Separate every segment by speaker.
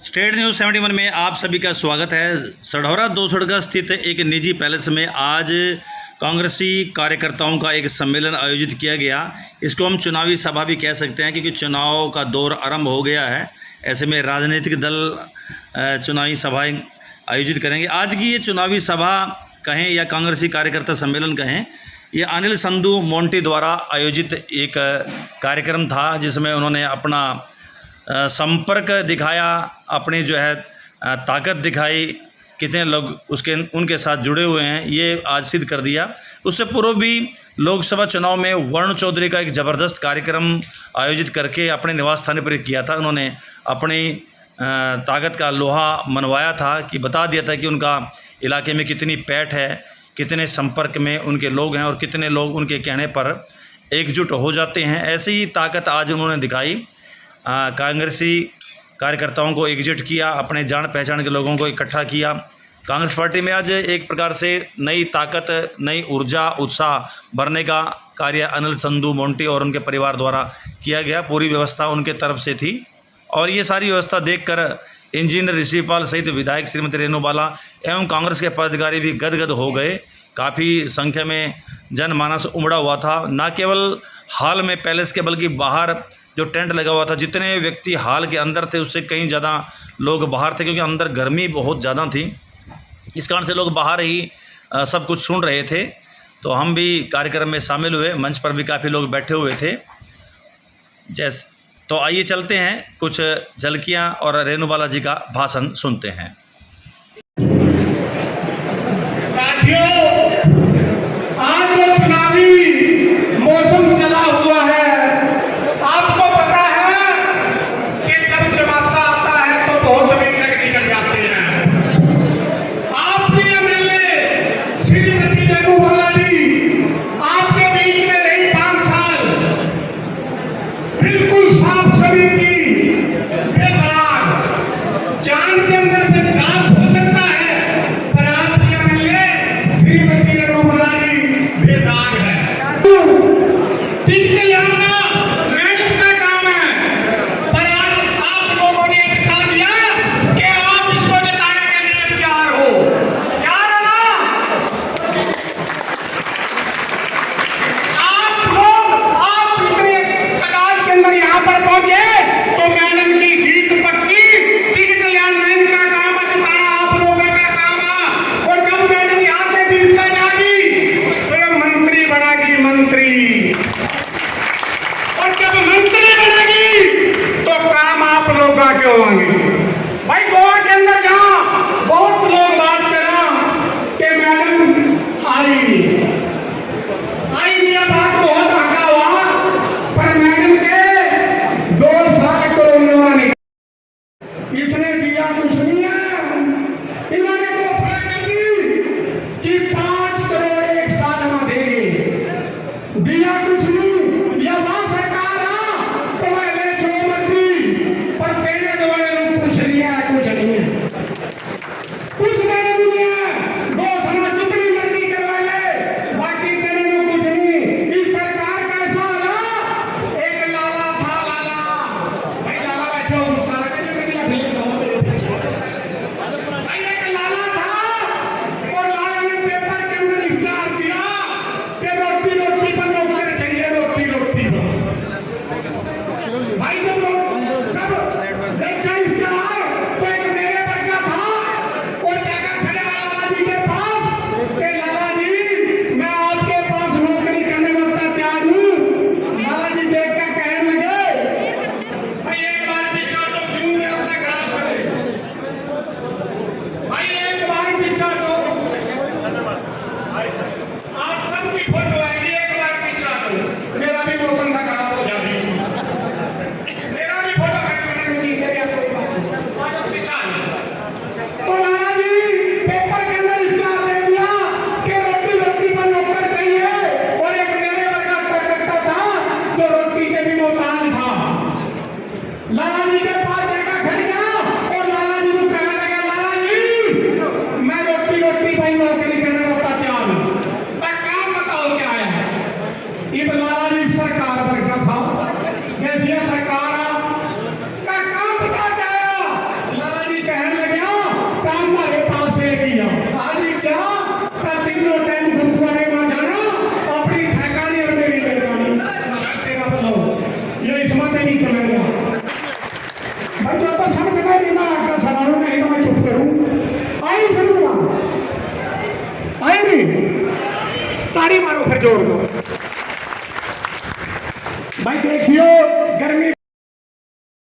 Speaker 1: State news 71 में आप सभी का स्वागत है। सढौरा 2 सड़का स्थित एक निजी पैलेस में आज कांग्रेसी कार्यकर्ताओं का एक सम्मेलन आयोजित किया गया। इसको हम चुनावी सभा भी कह सकते हैं क्योंकि चुनाव का दौर आरंभ हो गया है। ऐसे में राजनीतिक दल चुनावी सभाएं आयोजित करेंगे। आज की ये चुनावी सभा कहें या कांग्रेसी कार्यकर्ता सम्मेलन कहें, ये अनिल संधू मोंटी द्वारा आयोजित एक कार्यक्रम था जिसमें उन्होंने अपना संपर्क दिखाया, अपनी जो है ताकत दिखाई, कितने लोग उनके साथ जुड़े हुए हैं ये आज सिद्ध कर दिया। उससे पूर्व भी लोकसभा चुनाव में वरुण चौधरी का एक ज़बरदस्त कार्यक्रम आयोजित करके अपने निवास स्थान पर किया था। उन्होंने अपनी ताकत का लोहा मनवाया था कि बता दिया था कि उनका इलाके में कितनी पैठ है, कितने संपर्क में उनके लोग हैं और कितने लोग उनके कहने पर एकजुट हो जाते हैं। ऐसी ही ताकत आज उन्होंने दिखाई। कांग्रेसी कार्यकर्ताओं को एकजुट किया, अपने जान पहचान के लोगों को इकट्ठा किया। कांग्रेस पार्टी में आज एक प्रकार से नई ताकत, नई ऊर्जा, उत्साह भरने का कार्य अनिल संधू मोंटी और उनके परिवार द्वारा किया गया। पूरी व्यवस्था उनके तरफ से थी और ये सारी व्यवस्था देखकर इंजीनियर ऋषिपाल सहित विधायक श्रीमती रेणु बाला एवं कांग्रेस के पदाधिकारी भी गदगद हो गए। काफ़ी संख्या में जनमानस उमड़ा हुआ था, न केवल हाल में पैलेस के बल्कि बाहर जो टेंट लगा हुआ था। जितने व्यक्ति हाल के अंदर थे उससे कहीं ज़्यादा लोग बाहर थे क्योंकि अंदर गर्मी बहुत ज़्यादा थी। इस कारण से लोग बाहर ही सब कुछ सुन रहे थे। तो हम भी कार्यक्रम में शामिल हुए, मंच पर भी काफ़ी लोग बैठे हुए थे। तो आइए चलते हैं, कुछ झलकियाँ और रेणु बाला जी का भाषण सुनते हैं।
Speaker 2: साथियों, आज जो चुनावी मौसम चला हुआ है, आपको पता है कि जब चौमासा आता है तो बहुत मिनट निकल जाते हैं। आपकी एमएलए श्रीमती रेणु बाला जी आपके बीच में रही 5 साल, बिल्कुल साफ छवि की, बेदाग, जान के अंदर से दाग हो सकता है, पर आपकी एमएलए श्रीमती रेणु बाला जी बेदाग है। टिकने आना मैडम का काम है, पर आज आप लोगों ने दिखा दिया कि आप इसको जिताने के लिए तैयार हो। तैयार है ना? आप इतने तादाद के अंदर यहाँ पर पहुंचे तो मैडम की जीत पक्की। टिकट लैंडलाइन का काम है, जिताना आप लोगों का काम है। और जब मैडम यहाँ से जीत कर जाएगी तो ये मंत्री बनेगी, मंत्री। और जब मंत्री बनेगी तो काम आप लोगों का क्यों होंगे? भाई गोवा के अंदर जहां बहुत लोग बात करा कि मैडम आई बात बहुत हल्का हुआ, पर मैडम के 2 साल कोरोना ने इसने दिया कुछ नहीं है। इन्होंने 2 साल कर दी कि 5 करोड़ 1 साल में देंगे, दिया कुछ नहीं। या वहां सरकार तो पहले जो मर्जी, पर देने वाले लोग कुछ नहीं है, कुछ नहीं है, कुछ नहीं है। 2 साल जितनी मर्जी करवा ले, भाई जब तक समझ में नहीं ना आता सवालों में तो मैं चुप करूं। आई समझ में? आई नहीं? ताड़ी मारो फिर जोर दो। भाई देखियो गर्मी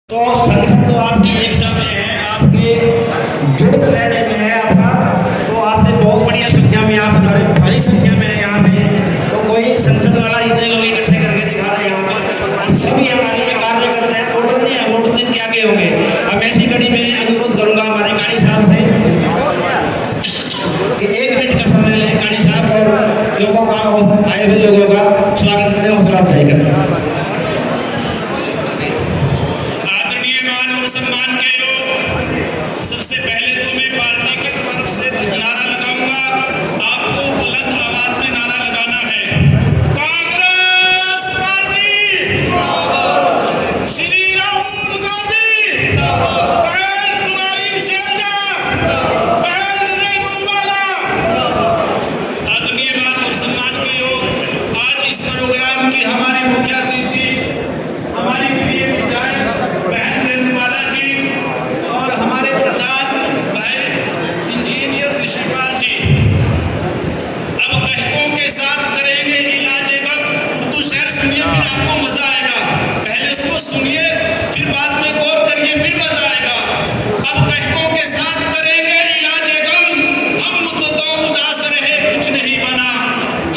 Speaker 3: तो संगठन तो आपकी एकता में है, आपके जुड़ रहने में है आपका। तो आपने बहुत बढ़िया संख्या में आप बता रहे, भारी संख्या में है यहाँ पे। तो कोई संसद वाला इतने लोग इकट्ठे करके दिखा रहे हैं यहाँ पे, और सभी हमारे ये कार्य करते हैं। वोटर नहीं है, वोटर दिन के आगे होंगे। अब ऐसी कड़ी में अनुरोध करूंगा हमारे कानी साहब से कि 1 मिनट का समय लें कानी साहब, और लोगों का और आए हुए लोगों का स्वागत करें, हौसला अफजाई करें।
Speaker 4: सम्मान के लोग, सबसे पहले तो मैं पार्टी की तरफ से नारा लगाऊंगा। आपको बुलंद आवाज में नारा लगाना है, कांग्रेस पार्टी, श्री राहुल गांधी, बहन कुमारी शैलजा, बहन रेणुबाला। आदरणीय मान और सम्मान के योग, आज इस प्रोग्राम की हमारी मुख्य अतिथि हमारी प्रिय विधायक बहन रेणुबाला जी और हमारे प्रधान भाई इंजीनियर ऋषिपाल जी। अब दहकों के साथ करेंगे इलाज गम। उर्दू शेर सुनिए, फिर आपको मजा आएगा। पहले उसको सुनिए, फिर बाद में गौर करिए, फिर मजा आएगा। अब दहकों के साथ करेंगे इलाज गम। हम मुद्दतों उदास रहे, कुछ नहीं बना।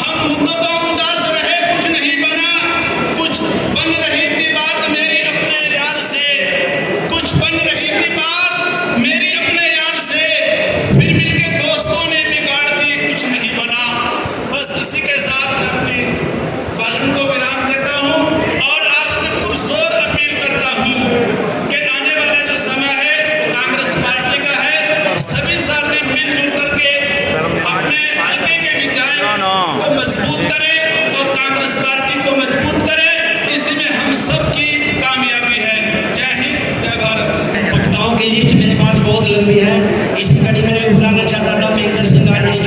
Speaker 4: हम मुद्दतों उदास रहे, कुछ नहीं बना। कुछ बन रही थी बात मेरी अपने यार से, कुछ बन रही थी बात मेरी अपने यार से, फिर मिलके दोस्तों ने बिगाड़ दी, कुछ नहीं बना। बस इसी के साथ मैं अपनी भाषण को विराम देता हूँ और आपसे पुरजोर अपील करता हूँ कि आने वाला जो समय है वो कांग्रेस पार्टी का है। सभी साथी मिलजुल करके अपने हल्के के विधायक को मजबूत करें और कांग्रेस पार्टी को मजबूत करें। इसी में हम सबकी कामयाबी है। जय हिंद, जय भारत।
Speaker 3: वक्ताओं की लिस्ट मेरे पास बहुत लंबी है। इसी कड़ी में मैं बुलाना चाहता था महेंद्र सिंह गांधी,